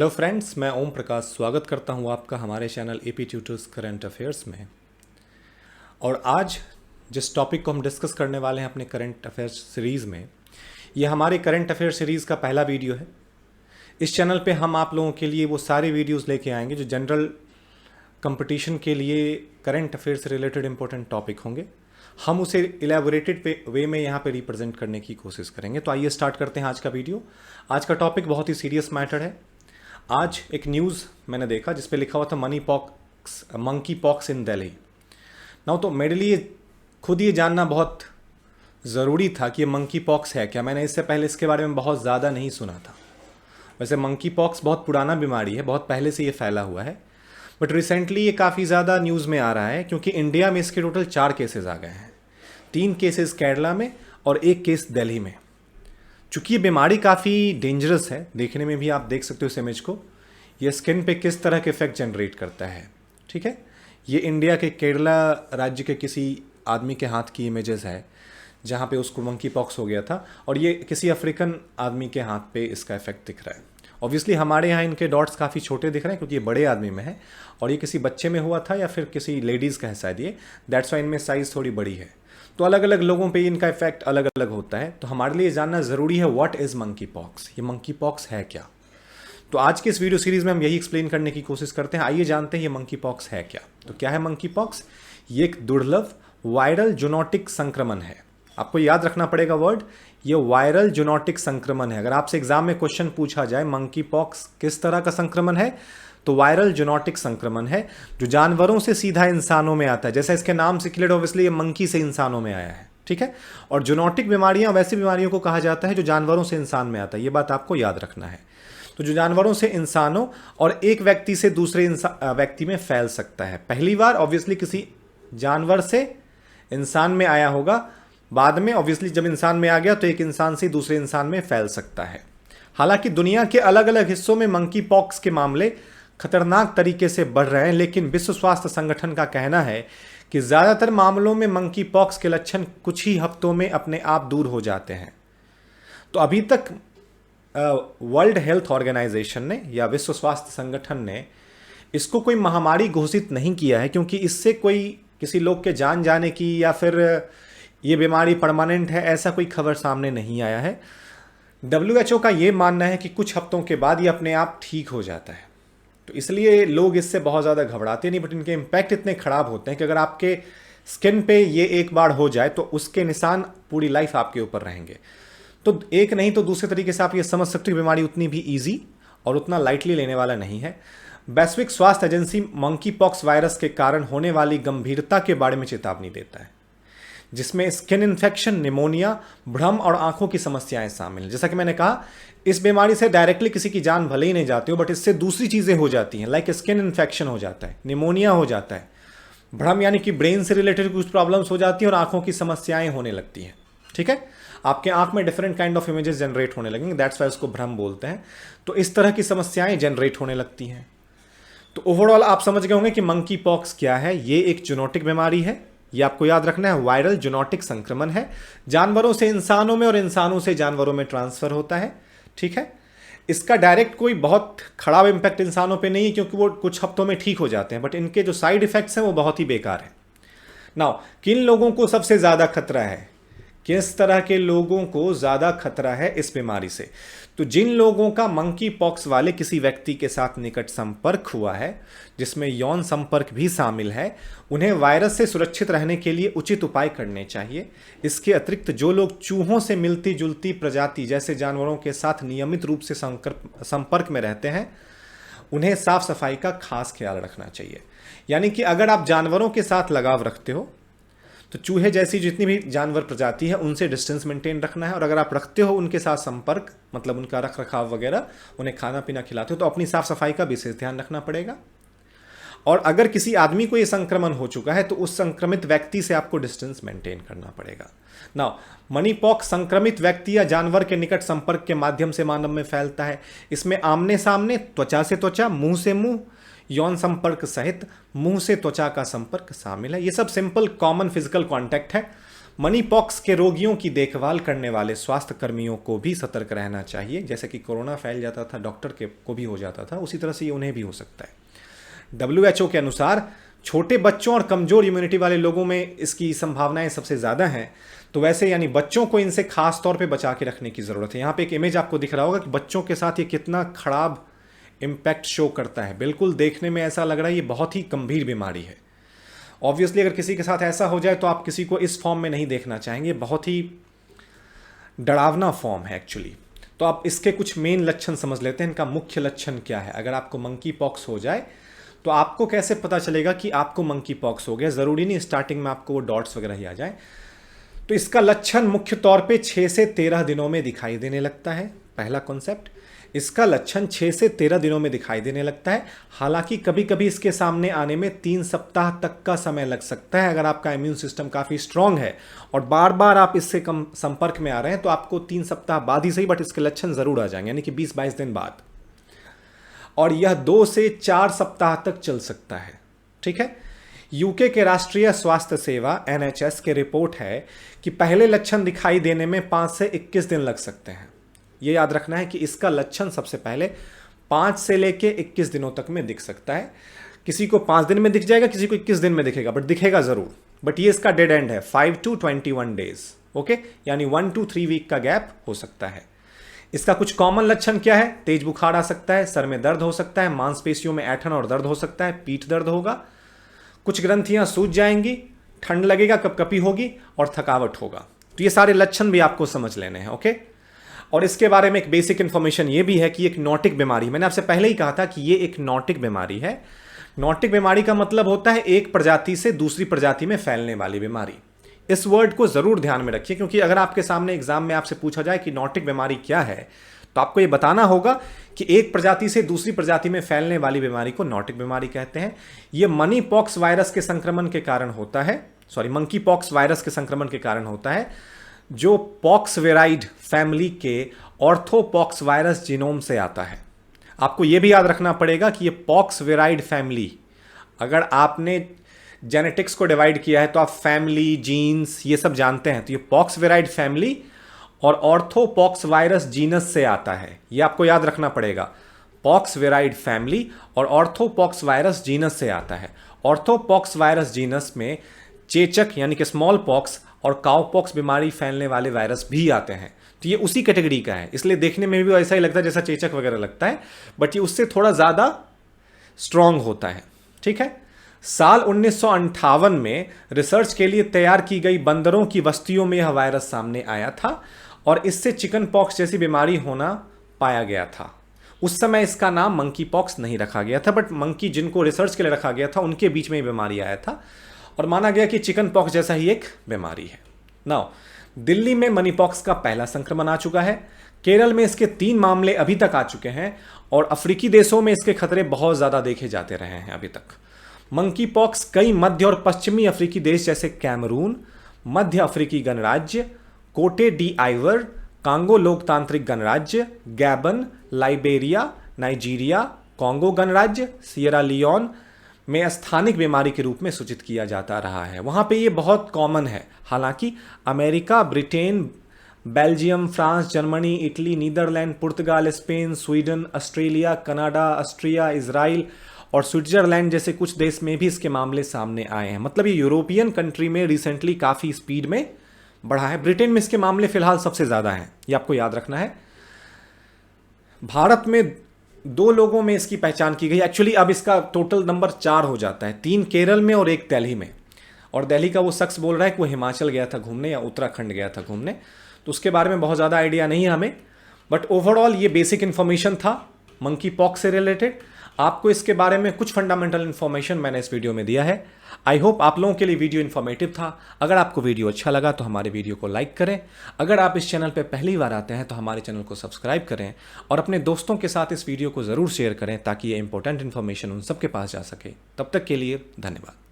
Hello friends, मैं ओम प्रकाश स्वागत करता हूं आपका हमारे channel AP tutors current affairs में। और आज जिस टॉपिक को हम डिस्कस करने वाले हैं अपने करंट अफेयर्स सीरीज़ में, ये हमारे करंट अफेयर सीरीज़ का पहला वीडियो है। इस चैनल पे हम आप लोगों के लिए वो सारे वीडियोस लेके आएंगे जो जनरल कंपटीशन के लिए करंट अफेयर से रिलेटेड इंपॉर्टेंट टॉपिक होंगे। हम उसे इलेबोरेटेड वे में यहाँ पे रिप्रेजेंट करने की कोशिश करेंगे। तो आइए स्टार्ट करते हैं आज का वीडियो। आज का टॉपिक बहुत ही सीरियस मैटर है। आज एक न्यूज़ मैंने देखा जिस पे लिखा हुआ था मंकी पॉक्स इन दिल्ली। ना तो मेरे लिए खुद ये जानना बहुत ज़रूरी था कि ये मंकी पॉक्स है क्या। मैंने इससे पहले इसके बारे में बहुत ज़्यादा नहीं सुना था। वैसे मंकी पॉक्स बहुत पुराना बीमारी है, बहुत पहले से ये फैला हुआ है, बट रिसेंटली ये काफ़ी ज़्यादा न्यूज़ में आ रहा है क्योंकि इंडिया में इसके टोटल 4 केसेस आ गए हैं। 3 केसेस केरला में और 1 केस दिल्ली में। चूँकि ये बीमारी काफ़ी डेंजरस है, देखने में भी आप देख सकते हो इस इमेज को, ये स्किन पे किस तरह के इफेक्ट जनरेट करता है। ठीक है, ये इंडिया के केरला राज्य के किसी आदमी के हाथ की इमेजेस है जहाँ पे उसको मंकी पॉक्स हो गया था, और ये किसी अफ्रीकन आदमी के हाथ पे इसका इफेक्ट दिख रहा है। ऑब्वियसली हमारे यहाँ इनके डॉट्स काफ़ी छोटे दिख रहे हैं क्योंकि ये बड़े आदमी में है, और ये किसी बच्चे में हुआ था या फिर किसी लेडीज़ का है शायद ये, दैट्स वाई इनमें साइज़ थोड़ी बड़ी है। तो अलग अलग लोगों पे इनका इफेक्ट अलग अलग होता है। तो हमारे लिए जानना ज़रूरी है व्हाट इज़ मंकी पॉक्स, ये मंकी पॉक्स है क्या। तो आज के इस वीडियो सीरीज़ में हम यही एक्सप्लेन करने की कोशिश करते हैं। आइए जानते हैं ये मंकी पॉक्स है क्या। तो क्या है मंकी पॉक्स? ये एक दुर्लभ वायरल जूनोटिक संक्रमण है। आपको याद रखना पड़ेगा वर्ड, ये वायरल जूनोटिक संक्रमण है। अगर आपसे एग्जाम में क्वेश्चन पूछा जाए मंकी पॉक्स किस तरह का संक्रमण है, तो वायरल जूनोटिक संक्रमण है जो जानवरों से सीधा इंसानों में आता है। जैसा इसके नाम से क्लियर, ऑब्वियसली ये मंकी से इंसानों में आया है। ठीक है, और जूनोटिक बीमारियां वैसी बीमारियों को कहा जाता है जो जानवरों से इंसान में आता है। ये बात आपको याद रखना है। तो जो जानवरों से इंसानों और एक व्यक्ति से दूसरे व्यक्ति में फैल सकता है। पहली बार ऑब्वियसली किसी जानवर से इंसान में आया होगा, बाद में ऑब्वियसली जब इंसान में आ गया तो एक इंसान से दूसरे इंसान में फैल सकता है। हालांकि दुनिया के अलग अलग हिस्सों में मंकी पॉक्स के मामले खतरनाक तरीके से बढ़ रहे हैं, लेकिन विश्व स्वास्थ्य संगठन का कहना है कि ज़्यादातर मामलों में मंकी पॉक्स के लक्षण कुछ ही हफ्तों में अपने आप दूर हो जाते हैं। तो अभी तक वर्ल्ड हेल्थ ऑर्गेनाइजेशन ने या विश्व स्वास्थ्य संगठन ने इसको कोई महामारी घोषित नहीं किया है, क्योंकि इससे कोई किसी लोग के जान जाने की या फिर ये बीमारी परमानेंट है ऐसा कोई खबर सामने नहीं आया है। WHO का ये मानना है कि कुछ हफ्तों के बाद ये अपने आप ठीक हो जाता है। तो इसलिए लोग इससे बहुत ज़्यादा घबराते नहीं, बट इनके इम्पैक्ट इतने ख़राब होते हैं कि अगर आपके स्किन पे ये एक बार हो जाए तो उसके निशान पूरी लाइफ आपके ऊपर रहेंगे। तो एक नहीं तो दूसरे तरीके से आप ये समझ सकते हो कि बीमारी उतनी भी ईजी और उतना लाइटली लेने वाला नहीं है। वैश्विक स्वास्थ्य एजेंसी मंकी पॉक्स वायरस के कारण होने वाली गंभीरता के बारे में चेतावनी देता है, जिसमें स्किन इन्फेक्शन, निमोनिया, भ्रम और आंखों की समस्याएं शामिल हैं। जैसा कि मैंने कहा, इस बीमारी से डायरेक्टली किसी की जान भले ही नहीं जाती हो, बट इससे दूसरी चीज़ें हो जाती हैं, लाइक स्किन इन्फेक्शन हो जाता है, निमोनिया हो जाता है, भ्रम यानी कि ब्रेन से रिलेटेड कुछ प्रॉब्लम्स हो जाती हैं और आंखों की समस्याएं होने लगती हैं। ठीक है, आपके आंख में different kind of images generate होने लगेंगे, दैट्स वाई उसको भ्रम बोलते हैं। तो इस तरह की समस्याएं जनरेट होने लगती हैं। तो ओवरऑल आप समझ गए होंगे कि मंकी पॉक्स क्या है। ये एक जूनोटिक बीमारी है, ये आपको याद रखना है, वायरल जूनोटिक संक्रमण है, जानवरों से इंसानों में और इंसानों से जानवरों में ट्रांसफर होता है। ठीक है, इसका डायरेक्ट कोई बहुत खराब इंपैक्ट इंसानों पे नहीं है क्योंकि वो कुछ हफ्तों में ठीक हो जाते हैं, बट इनके जो साइड इफेक्ट्स हैं वो बहुत ही बेकार है। नाउ, किन लोगों को सबसे ज़्यादा खतरा है, किस तरह के लोगों को ज़्यादा खतरा है इस बीमारी से? तो जिन लोगों का मंकी पॉक्स वाले किसी व्यक्ति के साथ निकट संपर्क हुआ है, जिसमें यौन संपर्क भी शामिल है, उन्हें वायरस से सुरक्षित रहने के लिए उचित उपाय करने चाहिए। इसके अतिरिक्त जो लोग चूहों से मिलती जुलती प्रजाति जैसे जानवरों के साथ नियमित रूप से संपर्क में रहते हैं, उन्हें साफ सफाई का खास ख्याल रखना चाहिए। यानी कि अगर आप जानवरों के साथ लगाव रखते हो तो चूहे जैसी जितनी भी जानवर प्रजाति है उनसे डिस्टेंस मेंटेन रखना है, और अगर आप रखते हो उनके साथ संपर्क, मतलब उनका रख रखाव वगैरह, उन्हें खाना पीना खिलाते हो, तो अपनी साफ सफाई का विशेष ध्यान रखना पड़ेगा। और अगर किसी आदमी को ये संक्रमण हो चुका है तो उस संक्रमित व्यक्ति से आपको डिस्टेंस मेंटेन करना पड़ेगा। नाउ, मनी पॉक्स संक्रमित व्यक्ति या जानवर के निकट संपर्क के माध्यम से मानव में फैलता है। इसमें आमने सामने, त्वचा से त्वचा, मुंह से मुंह, यौन संपर्क सहित मुंह से त्वचा का संपर्क शामिल है। ये सब सिंपल कॉमन फिजिकल कांटेक्ट है, मनी पॉक्स के रोगियों की देखभाल करने वाले स्वास्थ्य कर्मियों को भी सतर्क रहना चाहिए। जैसे कि कोरोना फैल जाता था डॉक्टर के को भी हो जाता था, उसी तरह से ये उन्हें भी हो सकता है। WHO के अनुसार छोटे बच्चों और कमजोर इम्यूनिटी वाले लोगों में इसकी संभावनाएं सबसे ज़्यादा हैं। तो वैसे यानी बच्चों को इनसे खास तौर पे बचा के रखने की ज़रूरत है। यहाँ पे एक इमेज आपको दिख रहा होगा कि बच्चों के साथ ये कितना खराब इम्पैक्ट शो करता है। बिल्कुल देखने में ऐसा लग रहा है ये बहुत ही गंभीर बीमारी है। ऑब्वियसली अगर किसी के साथ ऐसा हो जाए तो आप किसी को इस फॉर्म में नहीं देखना चाहेंगे, बहुत ही डरावना फॉर्म है एक्चुअली। तो आप इसके कुछ मेन लक्षण समझ लेते हैं, इनका मुख्य लक्षण क्या है। अगर आपको मंकी पॉक्स हो जाए तो आपको कैसे पता चलेगा कि आपको मंकी पॉक्स हो गया। ज़रूरी नहीं स्टार्टिंग में आपको वो डॉट्स वगैरह ही आ जाए। तो इसका लक्षण मुख्य तौर पे 6 से 13 दिनों में दिखाई देने लगता है। पहला कॉन्सेप्ट, इसका लक्षण 6 से 13 दिनों में दिखाई देने लगता है। हालांकि कभी कभी इसके सामने आने में 3 सप्ताह तक का समय लग सकता है। अगर आपका इम्यून सिस्टम काफ़ी स्ट्रांग है और बार बार आप इससे कम संपर्क में आ रहे हैं तो आपको 3 सप्ताह बाद ही सही बट इसके लक्षण ज़रूर आ जाएंगे, यानी कि 20-22 दिन बाद। और यह 2 से 4 सप्ताह तक चल सकता है। ठीक है। यूके के राष्ट्रीय स्वास्थ्य सेवा NHS के रिपोर्ट है कि पहले लक्षण दिखाई देने में 5 से 21 दिन लग सकते हैं। ये याद रखना है कि इसका लक्षण सबसे पहले 5 से लेके 21 दिनों तक में दिख सकता है। किसी को 5 दिन में दिख जाएगा, किसी को 21 दिन में दिखेगा, बट दिखेगा ज़रूर। बट ये इसका डेड एंड है 5 to 21 डेज। ओके, यानी 1 to 3 वीक का गैप हो सकता है। इसका कुछ कॉमन लक्षण क्या है? तेज बुखार आ सकता है, सर में दर्द हो सकता है, मांसपेशियों में ऐंठन और दर्द हो सकता है, पीठ दर्द होगा, कुछ ग्रंथियां सूज जाएंगी, ठंड लगेगा, कपकपी होगी और थकावट होगा। तो ये सारे लक्षण भी आपको समझ लेने हैं। ओके। और इसके बारे में एक बेसिक इंफॉर्मेशन ये भी है कि एक नॉटिक बीमारी, मैंने आपसे पहले ही कहा था कि ये एक नॉटिक बीमारी है। नॉटिक बीमारी का मतलब होता है एक प्रजाति से दूसरी प्रजाति में फैलने वाली बीमारी। इस वर्ड को जरूर ध्यान में रखिए, क्योंकि अगर आपके सामने एग्जाम में आपसे पूछा जाए कि नॉटिक बीमारी क्या है तो आपको ये बताना होगा कि एक प्रजाति से दूसरी प्रजाति में फैलने वाली बीमारी को नॉटिक बीमारी कहते हैं। ये मनी पॉक्स वायरस के संक्रमण के कारण होता है, मंकी पॉक्स वायरस के संक्रमण के कारण होता है, जो पॉक्स वेराइड फैमिली के ऑर्थोपॉक्स वायरस जीनोम से आता है। आपको यह भी याद रखना पड़ेगा कि ये पॉक्स वेराइड फैमिली, अगर आपने जेनेटिक्स को डिवाइड किया है तो आप फैमिली, जीन्स ये सब जानते हैं। तो ये पॉक्स वेराइड फैमिली और ऑर्थोपॉक्स वायरस जीनस से आता है, ये आपको याद रखना पड़ेगा। पॉक्स वेराइड फैमिली और ऑर्थोपॉक्स वायरस जीनस से आता है। ऑर्थोपॉक्स वायरस जीनस में चेचक यानी कि स्मॉल पॉक्स और काउपॉक्स बीमारी फैलने वाले वायरस भी आते हैं। तो ये उसी कैटेगरी का है, इसलिए देखने में भी ऐसा ही लगता है जैसा चेचक वगैरह लगता है, बट ये उससे थोड़ा ज़्यादा स्ट्रांग होता है। ठीक है। साल 1958 में रिसर्च के लिए तैयार की गई बंदरों की बस्तियों में यह वायरस सामने आया था और इससे चिकन पॉक्स जैसी बीमारी होना पाया गया था। उस समय इसका नाम मंकी पॉक्स नहीं रखा गया था, बट मंकी जिनको रिसर्च के लिए रखा गया था उनके बीच में ये बीमारी आया था और माना गया कि चिकन पॉक्स जैसा ही एक बीमारी है। नाउ दिल्ली में मनी पॉक्स का पहला संक्रमण आ चुका है, केरल में इसके 3 मामले अभी तक आ चुके हैं और अफ्रीकी देशों में इसके खतरे बहुत ज़्यादा देखे जाते रहे हैं अभी तक। मंकी पॉक्स कई मध्य और पश्चिमी अफ्रीकी देश जैसे कैमरून, मध्य अफ्रीकी गणराज्य, कोटे डी आइवर, कांगो लोकतांत्रिक गणराज्य, गैबन, लाइबेरिया, नाइजीरिया, कांगो गणराज्य, सियरा लियोन में स्थानिक बीमारी के रूप में सूचित किया जाता रहा है। वहाँ पे ये बहुत कॉमन है। हालांकि America, Britain, Belgium, France, Germany, Italy, Netherlands, पुर्तगाल, Spain, Sweden, Australia, Canada, Austria, Israel और स्विट्जरलैंड जैसे कुछ देश में भी इसके मामले सामने आए हैं। मतलब ये यूरोपियन कंट्री में रिसेंटली काफ़ी स्पीड में बढ़ा है। ब्रिटेन में इसके मामले फिलहाल सबसे ज़्यादा हैं, ये आपको याद रखना है। भारत में 2 लोगों में इसकी पहचान की गई। एक्चुअली अब इसका टोटल नंबर 4 हो जाता है, 3 केरल में और 1 दिल्ली में। और दिल्ली का वो शख्स बोल रहा है कि वो हिमाचल गया था घूमने या उत्तराखंड गया था घूमने, तो उसके बारे में बहुत ज़्यादा आइडिया नहीं है हमें। बट ओवरऑल ये बेसिक इन्फॉर्मेशन था मंकी पॉक्स से रिलेटेड। आपको इसके बारे में कुछ फंडामेंटल इन्फॉर्मेशन मैंने इस वीडियो में दिया है। आई होप आप लोगों के लिए वीडियो इन्फॉर्मेटिव था। अगर आपको वीडियो अच्छा लगा तो हमारे वीडियो को लाइक करें। अगर आप इस चैनल पर पहली बार आते हैं तो हमारे चैनल को सब्सक्राइब करें और अपने दोस्तों के साथ इस वीडियो को ज़रूर शेयर करें ताकि ये इंपॉर्टेंट इन्फॉर्मेशन उन सबके पास जा सके। तब तक के लिए धन्यवाद।